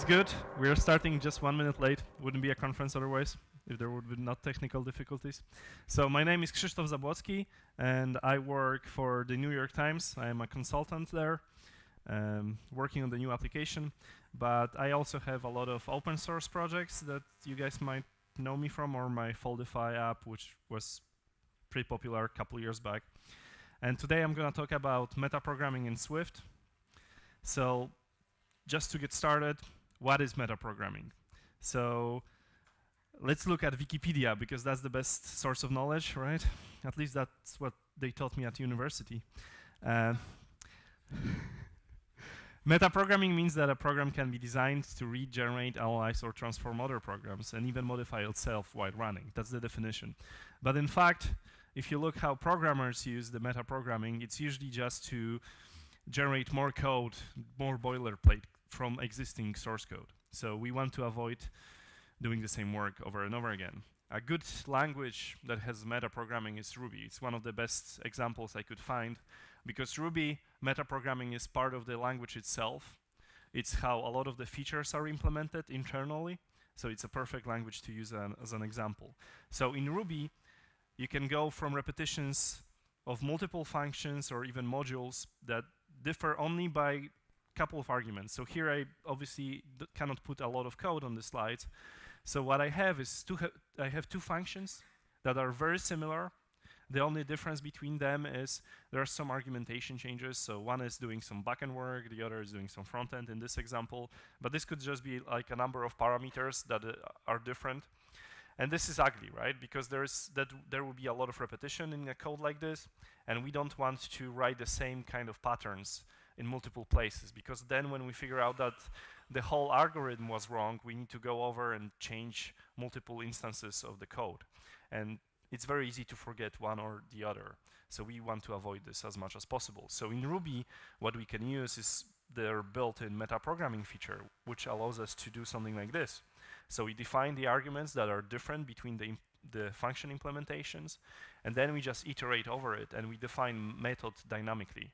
good. We are starting just 1 minute late. Wouldn't be a conference otherwise, if there would be not technical difficulties. So my name is Krzystof Zablocki, and I work for the New York Times. I am a consultant there, working on the new application. But I also have a lot of open source projects that you guys might know me from, or my Foldify app, which was pretty popular a couple years back. And today I'm going to talk about metaprogramming in Swift. So just to get started, what is metaprogramming? So let's look at Wikipedia, because that's the best source of knowledge, right? At least that's what they taught me at university. Metaprogramming means that a program can be designed to read, generate, analyze, or transform other programs, and even modify itself while running. That's the definition. But in fact, if you look how programmers use the metaprogramming, it's usually just to generate more code, more boilerplate from existing source code. So we want to avoid doing the same work over and over again. A good language that has metaprogramming is Ruby. It's one of the best examples I could find, because Ruby metaprogramming is part of the language itself. It's how a lot of the features are implemented internally. So it's a perfect language to use as an example. So in Ruby, you can go from repetitions of multiple functions or even modules that differ only by a couple of arguments. So here I obviously cannot put a lot of code on the slides. So what I have is I have two functions that are very similar. The only difference between them is there are some argumentation changes. So one is doing some backend work, the other is doing some front end in this example. But this could just be like a number of parameters that are different. And this is ugly, right? Because there will be a lot of repetition in a code like this, and we don't want to write the same kind of patterns in multiple places, because then when we figure out that the whole algorithm was wrong, we need to go over and change multiple instances of the code. And it's very easy to forget one or the other. So we want to avoid this as much as possible. So in Ruby, what we can use is their built-in metaprogramming feature, which allows us to do something like this. So we define the arguments that are different between the function implementations, and then we just iterate over it, and we define methods dynamically.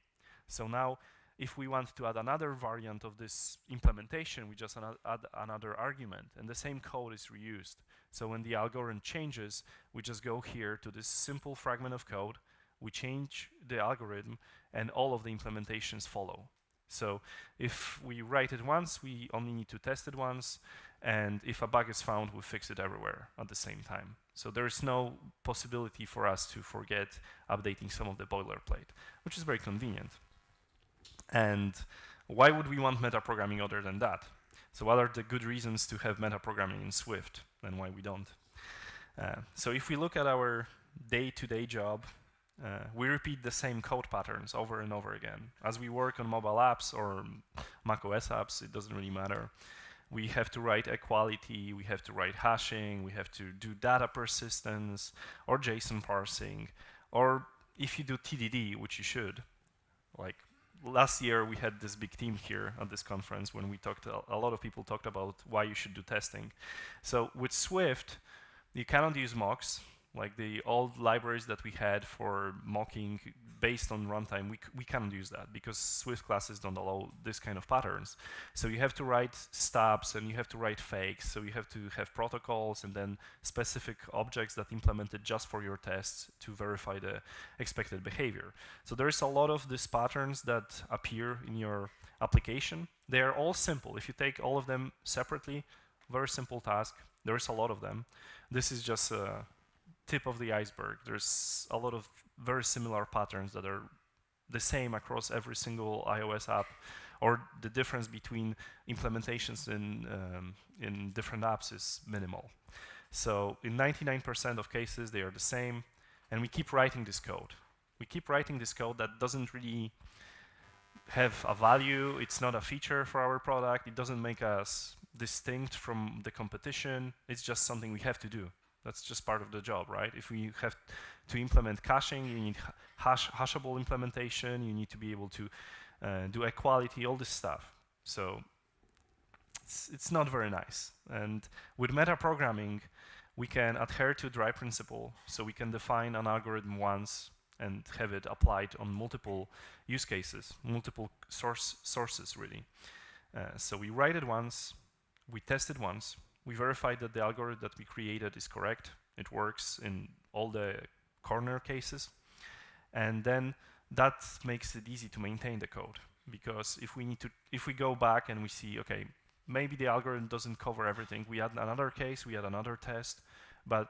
So now, if we want to add another variant of this implementation, we just add another argument, and the same code is reused. So when the algorithm changes, we just go here to this simple fragment of code, we change the algorithm, and all of the implementations follow. So if we write it once, we only need to test it once, and if a bug is found, we fix it everywhere at the same time. So there is no possibility for us to forget updating some of the boilerplate, which is very convenient. And why would we want metaprogramming other than that? So what are the good reasons to have metaprogramming in Swift, and why we don't? So if we look at our day-to-day job, we repeat the same code patterns over and over again. As we work on mobile apps or macOS apps, it doesn't really matter. We have to write equality, we have to write hashing, we have to do data persistence, or JSON parsing, or if you do TDD, which you should. Like last year, we had this big team here at this conference when we talked, a lot of people talked about why you should do testing. So with Swift, you cannot use mocks. Like the old libraries that we had for mocking based on runtime, we cannot use that because Swift classes don't allow this kind of patterns. So you have to write stubs and you have to write fakes. So you have to have protocols and then specific objects that implemented just for your tests to verify the expected behavior. So there is a lot of these patterns that appear in your application. They are all simple. If you take all of them separately, very simple task. There is a lot of them. This is just a tip of the iceberg. There's a lot of very similar patterns that are the same across every single iOS app, or the difference between implementations in different apps is minimal. So in 99% of cases, they are the same, and we keep writing this code. We keep writing this code that doesn't really have a value. It's not a feature for our product. It doesn't make us distinct from the competition. It's just something we have to do. That's just part of the job, right? If we have to implement caching, you need hashable implementation, you need to be able to do equality, all this stuff. So it's not very nice. And with metaprogramming, we can adhere to dry principle. So we can define an algorithm once and have it applied on multiple use cases, multiple sources, really. So we write it once, we test it once, we verify that the algorithm that we created is correct, it works in all the corner cases, and then that makes it easy to maintain the code. Because if we go back and we see, okay, maybe the algorithm doesn't cover everything, we add another case, we add another test, but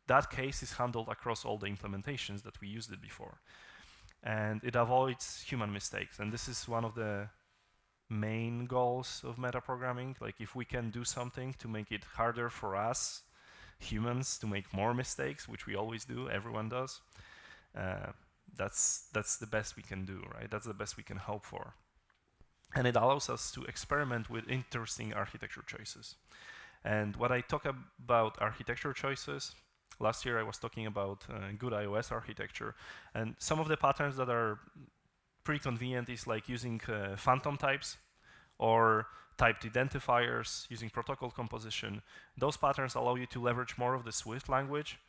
that case is handled across all the implementations that we used it before. And it avoids human mistakes. And this is one of the main goals of metaprogramming. Like, if we can do something to make it harder for us, humans, to make more mistakes, which we always do, everyone does, that's the best we can do, right? That's the best we can hope for. And it allows us to experiment with interesting architecture choices. And when I talk about architecture choices, last year I was talking about good iOS architecture, and some of the patterns that are pretty convenient is like using phantom types or typed identifiers, using protocol composition. Those patterns allow you to leverage more of the Swift language,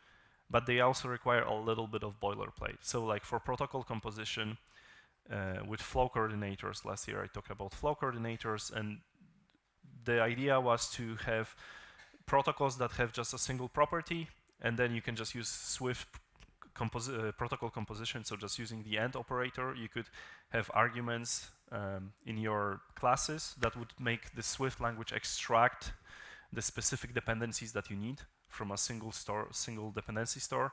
but they also require a little bit of boilerplate. So like for protocol composition, with flow coordinators, last year I talked about flow coordinators, and the idea was to have protocols that have just a single property, and then you can just use Swift protocol composition. So just using the AND operator, you could have arguments in your classes that would make the Swift language extract the specific dependencies that you need from a single dependency store.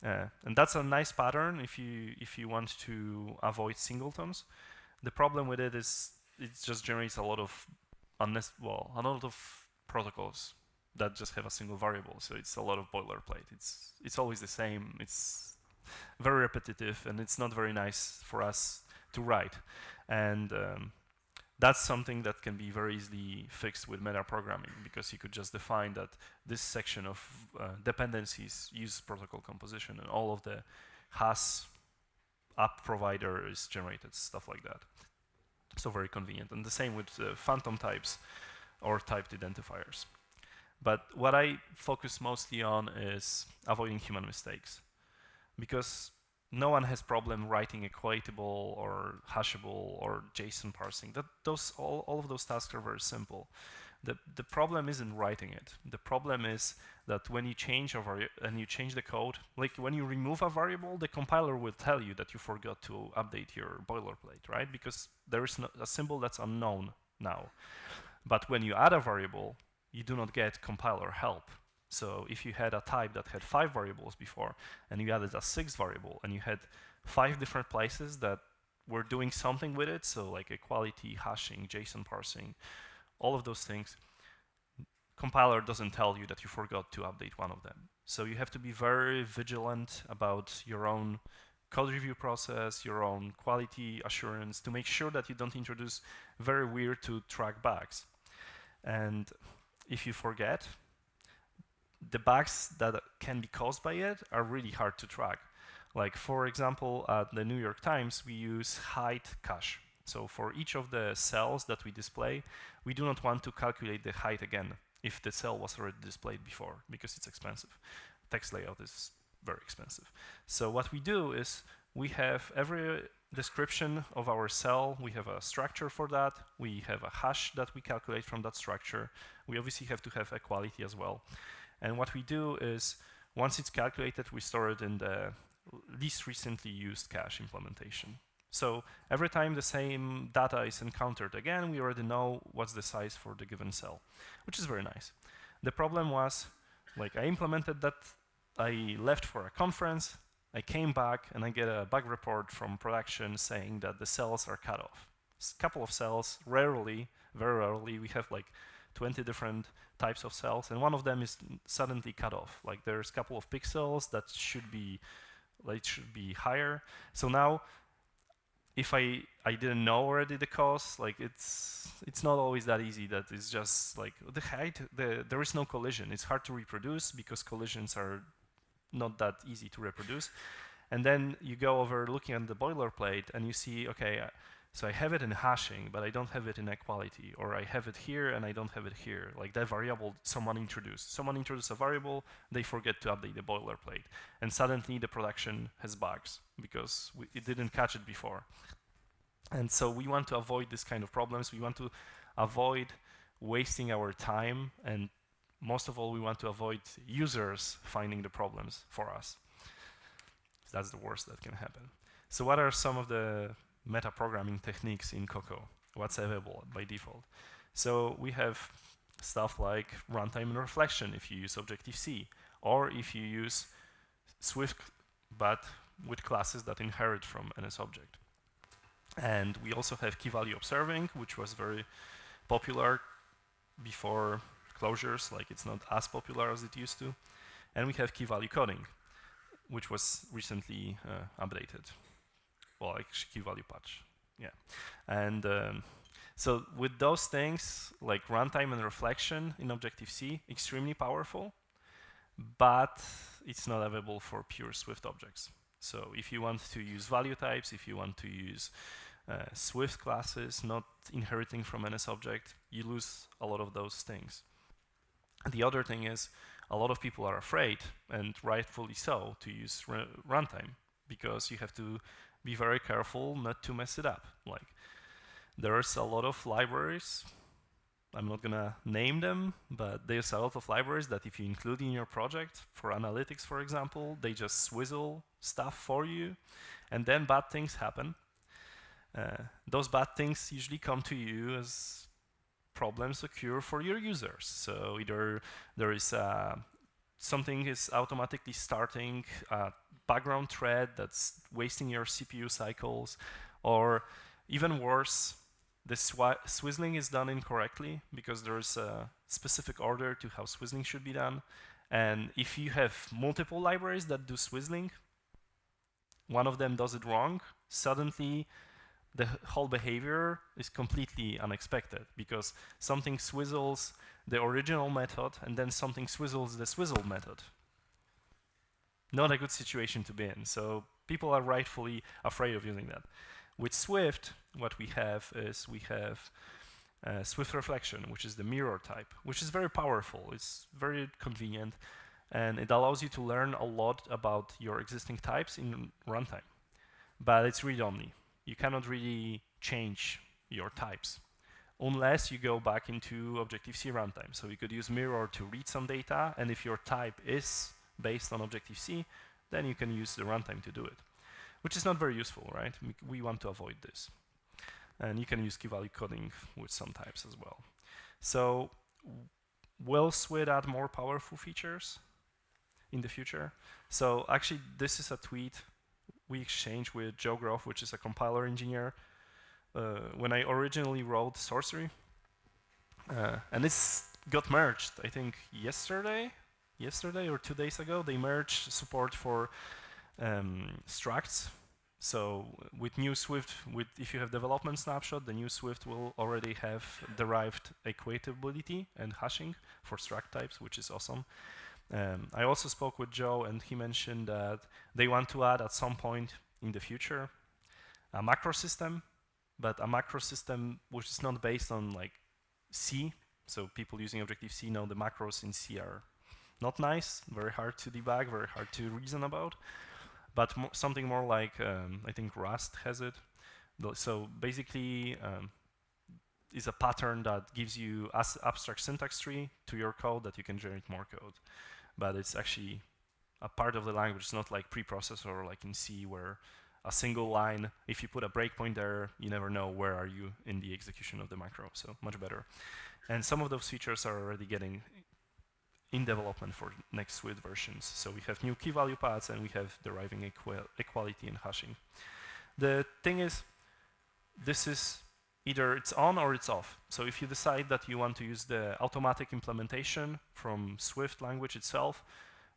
And that's a nice pattern if you want to avoid singletons. The problem with it is it just generates a lot of protocols that just have a single variable. So it's a lot of boilerplate. It's always the same. It's very repetitive, and it's not very nice for us to write. And that's something that can be very easily fixed with metaprogramming, because you could just define that this section of dependencies use protocol composition, and all of the has app provider is generated, stuff like that. So very convenient. And the same with phantom types or typed identifiers. But what I focus mostly on is avoiding human mistakes, because no one has problem writing equatable or hashable or JSON parsing. All of those tasks are very simple. The problem isn't writing it. The problem is that when you change you change the code, like when you remove a variable, the compiler will tell you that you forgot to update your boilerplate, right? Because there is a symbol that's unknown now. But when you add a variable, you do not get compiler help. So if you had a type that had 5 variables before, and you added a 6th variable, and you had 5 different places that were doing something with it, so like equality, hashing, JSON parsing, all of those things, compiler doesn't tell you that you forgot to update one of them. So you have to be very vigilant about your own code review process, your own quality assurance, to make sure that you don't introduce very weird to track bugs. And if you forget, the bugs that can be caused by it are really hard to track. Like, for example, at the New York Times, we use height cache. So for each of the cells that we display, we do not want to calculate the height again if the cell was already displayed before, because it's expensive. Text layout is very expensive. So what we do is we have every description of our cell, we have a structure for that, we have a hash that we calculate from that structure. We obviously have to have equality as well. And what we do is, once it's calculated, we store it in the least recently used cache implementation. So every time the same data is encountered again, we already know what's the size for the given cell, which is very nice. The problem was, like, I implemented that, I left for a conference, I came back, and I get a bug report from production saying that the cells are cut off. A couple of cells, rarely, very rarely, we have like 20 different types of cells, and one of them is suddenly cut off. Like, there's a couple of pixels that should be higher. So now, if I didn't know already the cause, like, it's not always that easy. That it's just like the height. There is no collision. It's hard to reproduce because collisions are not that easy to reproduce. And then you go over looking at the boilerplate, and you see, okay, so I have it in hashing, but I don't have it in equality, or I have it here and I don't have it here. Like, that variable someone introduced. Someone introduced a variable, they forget to update the boilerplate, and suddenly the production has bugs because it didn't catch it before. And so we want to avoid this kind of problems. We want to avoid wasting our time, and most of all, we want to avoid users finding the problems for us. That's the worst that can happen. So what are some of the metaprogramming techniques in Cocoa? What's available by default? So we have stuff like runtime and reflection if you use Objective-C, or if you use Swift, but with classes that inherit from NS object. And we also have key value observing, which was very popular before closures, like it's not as popular as it used to. And we have key value coding, which was recently updated. Well, actually key value patch, yeah. And so with those things, like runtime and reflection in Objective-C, extremely powerful, but it's not available for pure Swift objects. So if you want to use value types, if you want to use Swift classes not inheriting from NS object, you lose a lot of those things. The other thing is, a lot of people are afraid, and rightfully so, to use runtime, because you have to be very careful not to mess it up. Like, there's a lot of libraries, I'm not gonna name them, but there's a lot of libraries that if you include in your project, for analytics, for example, they just swizzle stuff for you, and then bad things happen. Those bad things usually come to you as problems occur for your users. So either there is something is automatically starting a background thread that's wasting your CPU cycles, or even worse, the swizzling is done incorrectly because there's a specific order to how swizzling should be done. And if you have multiple libraries that do swizzling, one of them does it wrong, suddenly the whole behavior is completely unexpected, because something swizzles the original method and then something swizzles the swizzle method. Not a good situation to be in. So people are rightfully afraid of using that. With Swift, what we have is we have Swift reflection, which is the mirror type, which is very powerful. It's very convenient, and it allows you to learn a lot about your existing types in runtime. But it's read-only. You cannot really change your types unless you go back into Objective-C runtime. So you could use mirror to read some data, and if your type is based on Objective-C, then you can use the runtime to do it, which is not very useful, right? We want to avoid this. And you can use key value coding with some types as well. So will Swift add more powerful features in the future? So actually, this is a tweet we exchanged with Joe Groff, which is a compiler engineer, when I originally wrote Sourcery. And this got merged, I think, yesterday or 2 days ago. They merged support for structs. So with new Swift, if you have development snapshot, the new Swift will already have derived equatability and hashing for struct types, which is awesome. I also spoke with Joe, and he mentioned that they want to add at some point in the future a macro system, but a macro system which is not based on like C. So people using Objective-C know the macros in C are not nice, very hard to debug, very hard to reason about, but something more like, I think Rust has it. So basically, is a pattern that gives you abstract syntax tree to your code that you can generate more code. But it's actually a part of the language. It's not like preprocessor like in C, where a single line, if you put a breakpoint there, you never know where are you in the execution of the macro. So much better. And some of those features are already getting in development for next Swift versions. So we have new key value paths, and we have deriving equality and hashing. The thing is, this is either it's on or it's off. So if you decide that you want to use the automatic implementation from Swift language itself,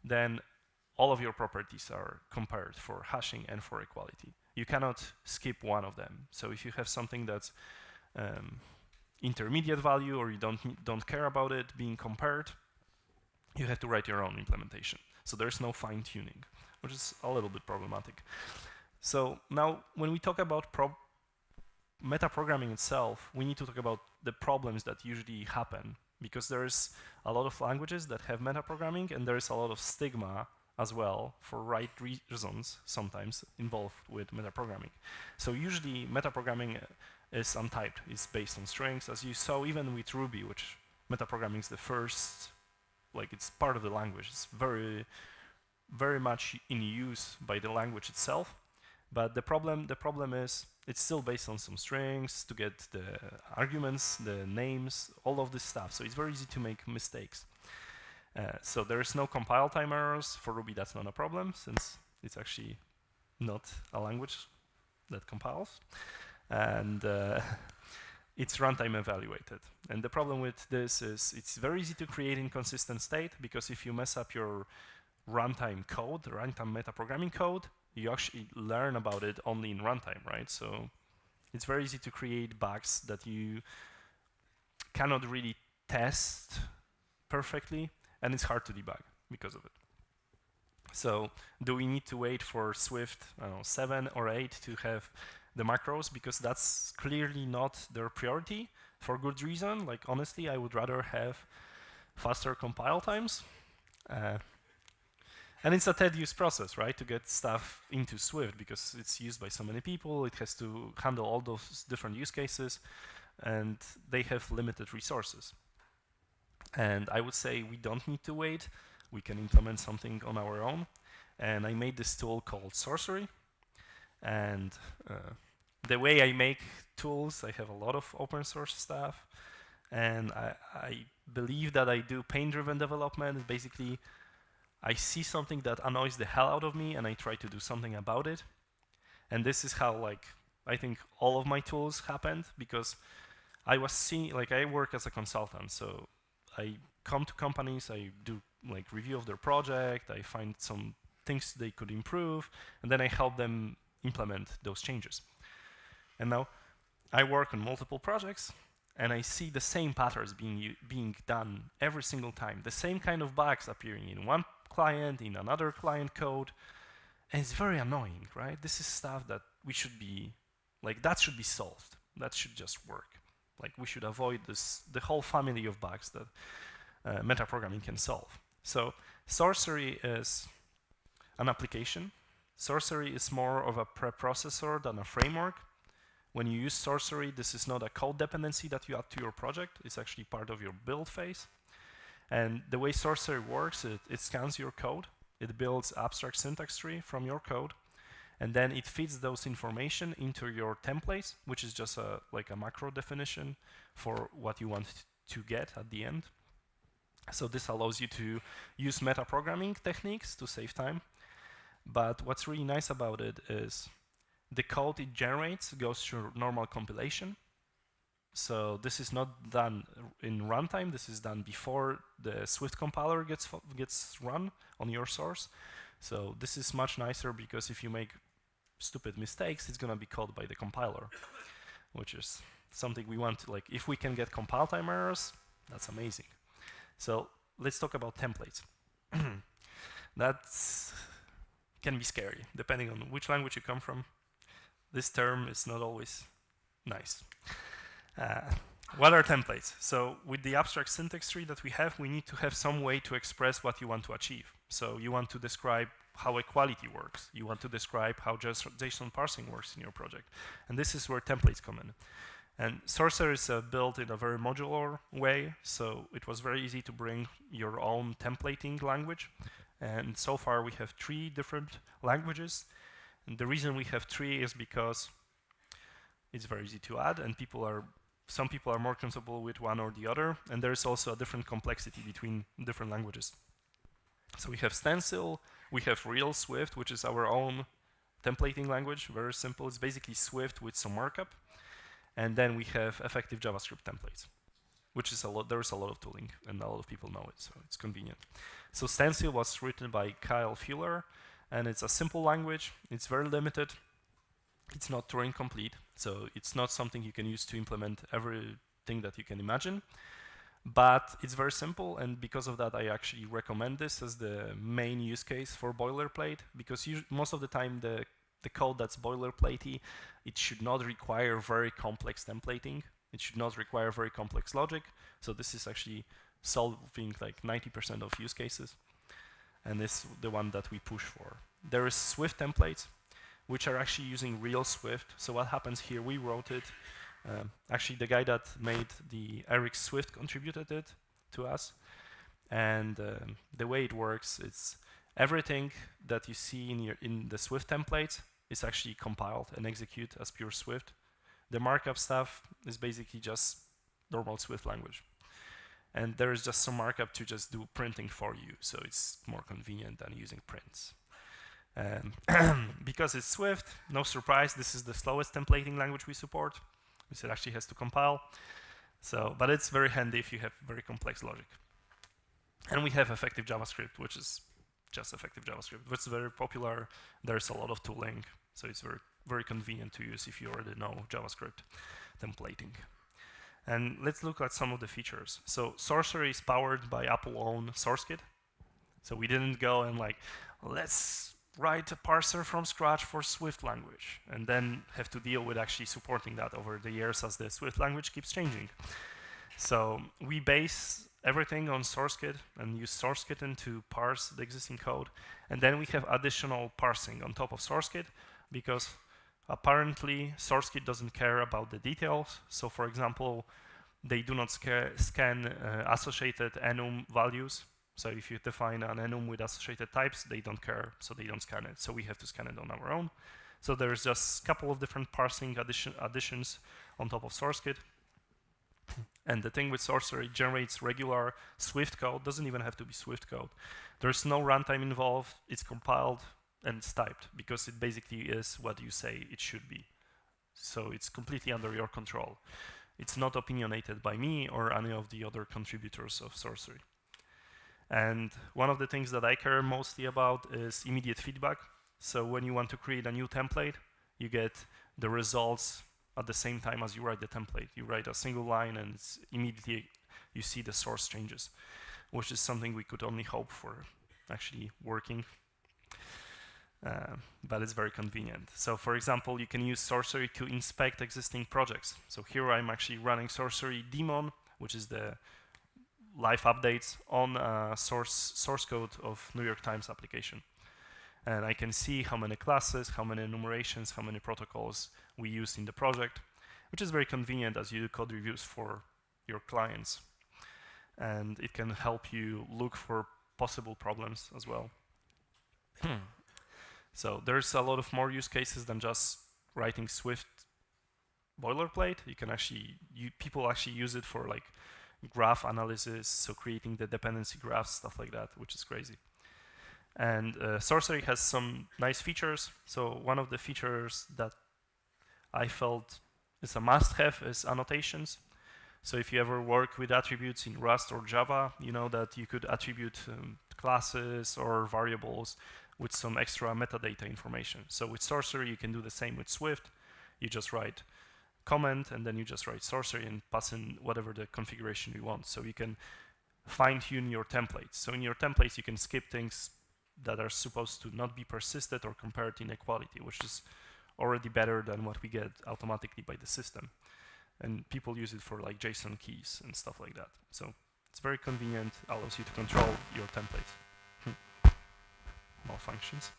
then all of your properties are compared for hashing and for equality. You cannot skip one of them. So if you have something that's intermediate value, or you don't care about it being compared, you have to write your own implementation. So there's no fine-tuning, which is a little bit problematic. So now when we talk about metaprogramming itself, we need to talk about the problems that usually happen, because there's a lot of languages that have metaprogramming, and there is a lot of stigma as well, for right reasons, sometimes involved with metaprogramming. So usually metaprogramming is untyped. It's based on strings, as you saw even with Ruby, which metaprogramming is the first, like it's part of the language. It's very much in use by the language itself. But the problem is it's still based on some strings to get the arguments, the names, all of this stuff. So it's very easy to make mistakes. So there is no compile time errors. For Ruby, that's not a problem since it's actually not a language that compiles. And it's runtime evaluated. And the problem with this is it's very easy to create inconsistent state, because if you mess up your runtime code, runtime metaprogramming code, you actually learn about it only in runtime, right? So it's very easy to create bugs that you cannot really test perfectly, and it's hard to debug because of it. So do we need to wait for Swift, I don't know, 7 or 8 to have the macros? Because that's clearly not their priority, for good reason. Like, honestly, I would rather have faster compile times. And it's a tedious process, right, to get stuff into Swift, because it's used by so many people. It has to handle all those different use cases, and they have limited resources. And I would say we don't need to wait. We can implement something on our own. And I made this tool called Sourcery. And the way I make tools, I have a lot of open source stuff. And I believe that I do pain-driven development. Basically, I see something that annoys the hell out of me, and I try to do something about it. And this is how, like, I think all of my tools happened, because I was seeing, like, I work as a consultant, so I come to companies, I do like review of their project, I find some things they could improve, and then I help them implement those changes. And now I work on multiple projects, and I see the same patterns being done every single time, the same kind of bugs appearing in one client, in another client code, and it's very annoying, right? This is stuff that we should be, like, that should be solved. That should just work. Like, we should avoid this, the whole family of bugs that metaprogramming can solve. So Sourcery is an application. Sourcery is more of a preprocessor than a framework. When you use Sourcery, this is not a code dependency that you add to your project. It's actually part of your build phase. And the way Sourcery works, it scans your code. It builds abstract syntax tree from your code. And then it feeds those information into your templates, which is just like a macro definition for what you want to get at the end. So this allows you to use metaprogramming techniques to save time. But what's really nice about it is the code it generates goes through normal compilation. So this is not done in runtime. This is done before the Swift compiler gets run on your source. So this is much nicer, because if you make stupid mistakes, it's going to be caught by the compiler, which is something we want. Like, if we can get compile time errors, that's amazing. So let's talk about templates. That can be scary, depending on which language you come from. This term is not always nice. What are templates? So with the abstract syntax tree that we have, we need to have some way to express what you want to achieve. So you want to describe how equality works. You want to describe how JSON parsing works in your project. And this is where templates come in. And Sourcery is built in a very modular way, so it was very easy to bring your own templating language. And so far we have 3 different languages. And the reason we have 3 is because it's very easy to add, and some people are more comfortable with one or the other, and there is also a different complexity between different languages. So we have Stencil, we have Real Swift, which is our own templating language, very simple. It's basically Swift with some markup. And then we have effective JavaScript templates, which is a lot. There's a lot of tooling, and a lot of people know it, so it's convenient. So Stencil was written by Kyle Fuller, and it's a simple language. It's very limited. It's not Turing complete, so it's not something you can use to implement everything that you can imagine. But it's very simple, and because of that, I actually recommend this as the main use case for boilerplate, because most of the time the code that's boilerplatey, it should not require very complex templating. It should not require very complex logic. So this is actually solving like 90% of use cases, and this is the one that we push for. There is Swift templates, which are actually using real Swift. So what happens here, we wrote it Actually, the guy that made the Eric Swift contributed it to us. And the way it works, it's everything that you see in the Swift template is actually compiled and execute as pure Swift. The markup stuff is basically just normal Swift language. And there is just some markup to just do printing for you, so it's more convenient than using prints. Because it's Swift, no surprise, this is the slowest templating language we support, which it actually has to compile. So, but it's very handy if you have very complex logic. And we have effective JavaScript, which is just effective JavaScript, which is very popular. There's a lot of tooling, so it's very, very convenient to use if you already know JavaScript templating. And let's look at some of the features. So Sourcery is powered by Apple's own SourceKit. So we didn't go and like, let's write a parser from scratch for Swift language, and then have to deal with actually supporting that over the years as the Swift language keeps changing. So we base everything on SourceKit and use SourceKit to parse the existing code. And then we have additional parsing on top of SourceKit, because apparently SourceKit doesn't care about the details. So for example, they do not scan associated enum values. So if you define an enum with associated types, they don't care, so they don't scan it. So we have to scan it on our own. So there's just a couple of different parsing additions on top of SourceKit. And the thing with Sourcery, generates regular Swift code, doesn't even have to be Swift code. There's no runtime involved, it's compiled and it's typed, because it basically is what you say it should be. So it's completely under your control. It's not opinionated by me or any of the other contributors of Sourcery. And one of the things that I care mostly about is immediate feedback. So when you want to create a new template, you get the results at the same time as you write the template. You write a single line and it's immediately you see the source changes, which is something we could only hope for actually working. But it's very convenient. So for example, you can use Sourcery to inspect existing projects. So here I'm actually running Sourcery daemon, which is the live updates on source code of New York Times application. And I can see how many classes, how many enumerations, how many protocols we use in the project, which is very convenient as you do code reviews for your clients. And it can help you look for possible problems as well. So there's a lot of more use cases than just writing Swift boilerplate. You can actually, people actually use it for like graph analysis, so creating the dependency graphs, stuff like that, which is crazy. And Sourcery has some nice features. So one of the features that I felt is a must-have is annotations. So if you ever work with attributes in Rust or Java, you know that you could attribute classes or variables with some extra metadata information. So with Sourcery, you can do the same with Swift. You just write comment, and then you just write Sourcery and pass in whatever the configuration you want. So you can fine-tune your templates. So in your templates, you can skip things that are supposed to not be persisted or compared inequality, which is already better than what we get automatically by the system. And people use it for like JSON keys and stuff like that. So it's very convenient, allows you to control your templates. Malfunctions.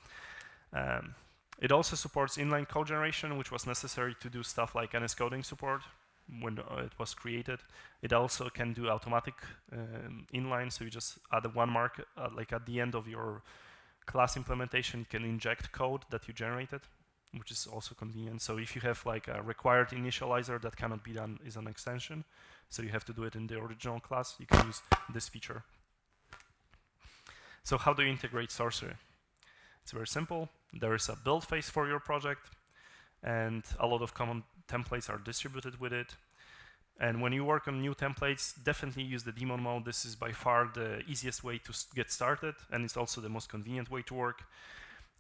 It also supports inline code generation, which was necessary to do stuff like NS coding support when it was created. It also can do automatic inline, so you just add one mark, like at the end of your class implementation, you can inject code that you generated, which is also convenient. So if you have like a required initializer that cannot be done is an extension, so you have to do it in the original class, you can use this feature. So how do you integrate Sourcery? It's very simple. There is a build phase for your project, and a lot of common templates are distributed with it. And when you work on new templates, definitely use the daemon mode. This is by far the easiest way to get started, and it's also the most convenient way to work.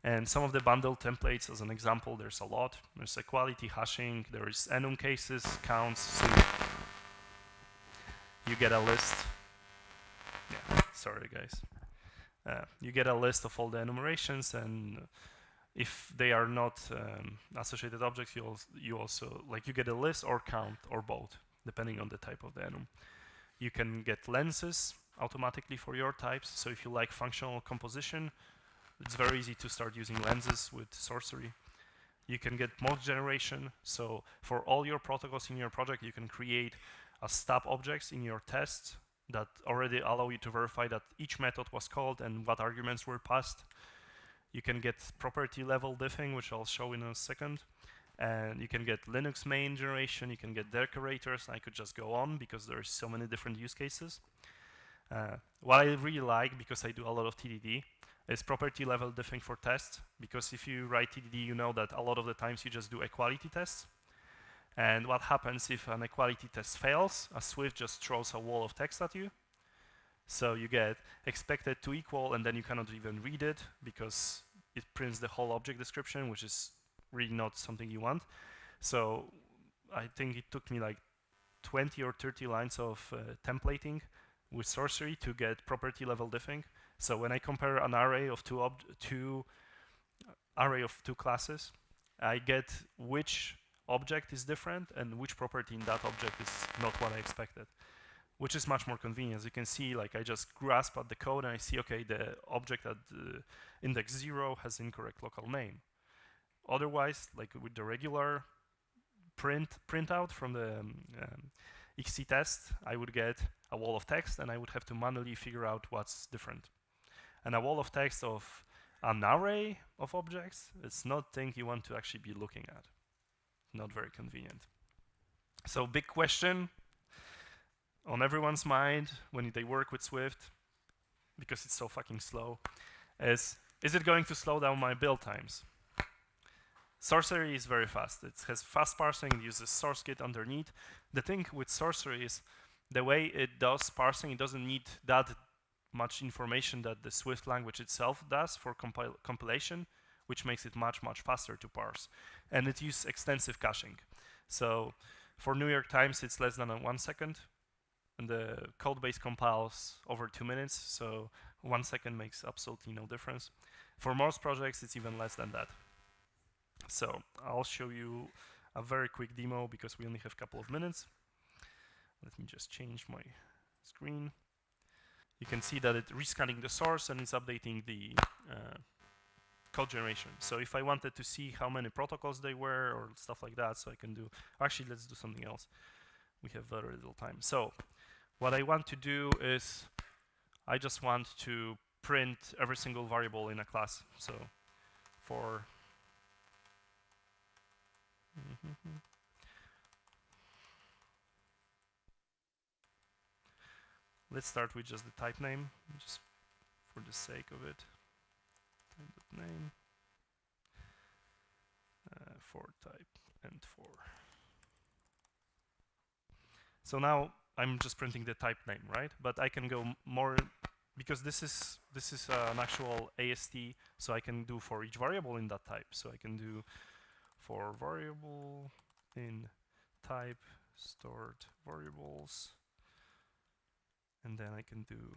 And some of the bundled templates, as an example, there's a lot. There's equality, hashing, there is enum cases, counts. So you get a list. Yeah, sorry guys. You get a list of all the enumerations, and if they are not associated objects, you also like you get a list or count or both, depending on the type of the enum. You can get lenses automatically for your types. So if you like functional composition, it's very easy to start using lenses with Sourcery. You can get mode generation. So for all your protocols in your project, you can create a stub objects in your test that already allow you to verify that each method was called and what arguments were passed. You can get property level diffing, which I'll show in a second. And you can get Linux main generation, you can get decorators. I could just go on because there's so many different use cases. What I really like, because I do a lot of TDD, is property level diffing for tests. Because if you write TDD, you know that a lot of the times you just do equality tests. And what happens if an equality test fails? A Swift just throws a wall of text at you. So you get expected to equal, and then you cannot even read it because it prints the whole object description, which is really not something you want. So I think it took me like 20 or 30 lines of templating with Sourcery to get property level diffing. So when I compare an array of two classes, I get which object is different and which property in that object is not what I expected, which is much more convenient. As you can see, like I just grasp at the code and I see, okay, the object at the index 0 has incorrect local name. Otherwise, like with the regular printout from the XC test, I would get a wall of text and I would have to manually figure out what's different. And a wall of text of an array of objects, it's not thing you want to actually be looking at. Not very convenient. So big question on everyone's mind when they work with Swift, because it's so fucking slow, is it going to slow down my build times? Sourcery is very fast. It has fast parsing, it uses SourceKit underneath. The thing with Sourcery is the way it does parsing, it doesn't need that much information that the Swift language itself does for compilation, which makes it much, much faster to parse. And it uses extensive caching. So for New York Times, it's less than 1 second. And the code base compiles over 2 minutes, so 1 second makes absolutely no difference. For most projects, it's even less than that. So I'll show you a very quick demo because we only have a couple of minutes. Let me just change my screen. You can see that it's rescanning the source and it's updating the code generation. So if I wanted to see how many protocols they were or stuff like that, so I can do, actually let's do something else. We have very little time. So what I want to do is I just want to print every single variable in a class. So for let's start with just the type name, just for the sake of it. Type.name for type and for. So now I'm just printing the type name, right? But I can go more because this is an actual AST, so I can do for each variable in that type. So I can do for variable in type stored variables, and then I can do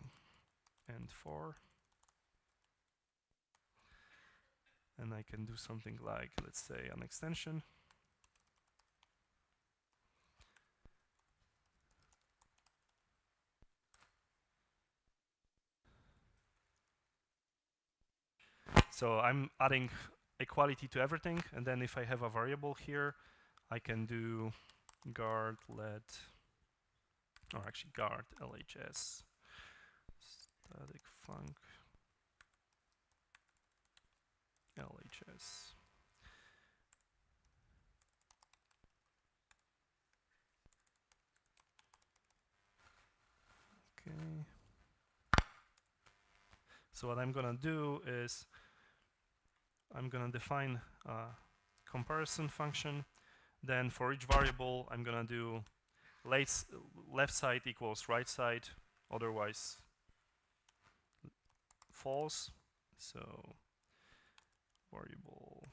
and for, and I can do something like, let's say, an extension. So I'm adding equality to everything, and then if I have a variable here, I can do guard let, or actually guard LHS static func LHS. Okay. So what I'm gonna do is I'm gonna define a comparison function. Then for each variable, I'm gonna do left side equals right side, otherwise false. So variable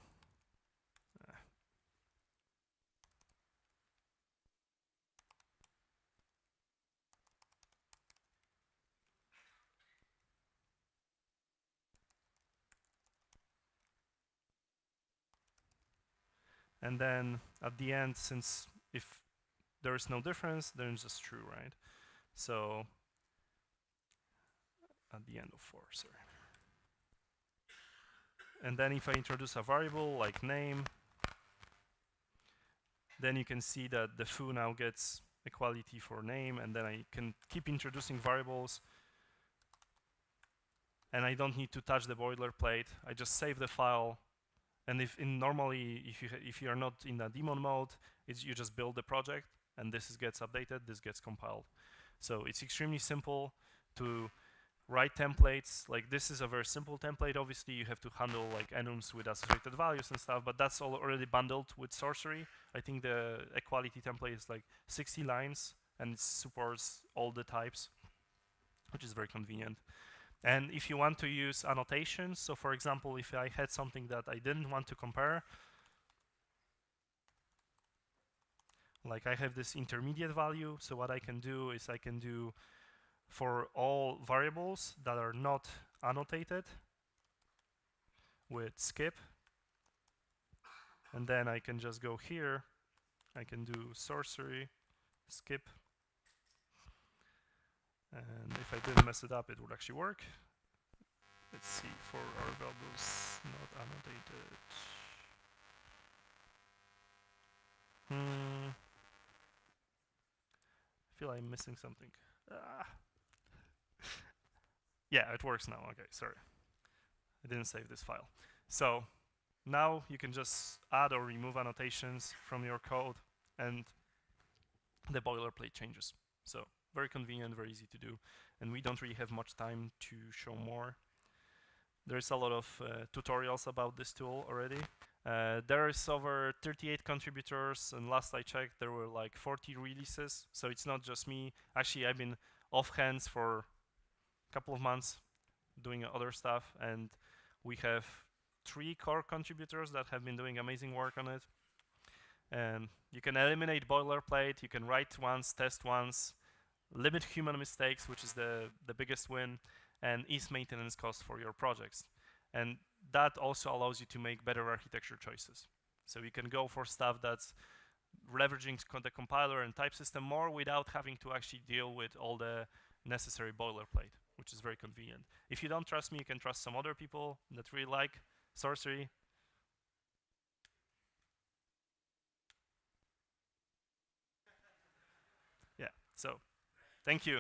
and then at the end, since if there is no difference, then it's just true, right? So at the end of for, sorry. And then if I introduce a variable like name, then you can see that the foo now gets equality for name, and then I can keep introducing variables, and I don't need to touch the boilerplate. I just save the file, and normally if you are not in a daemon mode, you just build the project, and this gets updated, this gets compiled. So it's extremely simple to write templates. Like this is a very simple template. Obviously, you have to handle like enums with associated values and stuff, but that's all already bundled with Sourcery. I think the equality template is like 60 lines, and it supports all the types, which is very convenient. And if you want to use annotations, so for example, if I had something that I didn't want to compare, like I have this intermediate value, so what I can do is I can do for all variables that are not annotated with skip, and then I can just go here, I can do Sourcery skip, and if I didn't mess it up, it would actually work. Let's see, for our variables not annotated. I feel I'm missing something. Yeah, it works now. Okay, sorry. I didn't save this file. So now you can just add or remove annotations from your code, and the boilerplate changes. So very convenient, very easy to do, and we don't really have much time to show more. There's a lot of tutorials about this tool already. There is over 38 contributors, and last I checked, there were like 40 releases. So it's not just me. Actually, I've been off hands for a couple of months doing other stuff, and we have 3 core contributors that have been doing amazing work on it. And you can eliminate boilerplate, you can write once, test once, limit human mistakes, which is the biggest win, and ease maintenance costs for your projects. And that also allows you to make better architecture choices. So you can go for stuff that's leveraging the compiler and type system more without having to actually deal with all the necessary boilerplate, which is very convenient. If you don't trust me, you can trust some other people that really like Sourcery. Yeah, so thank you.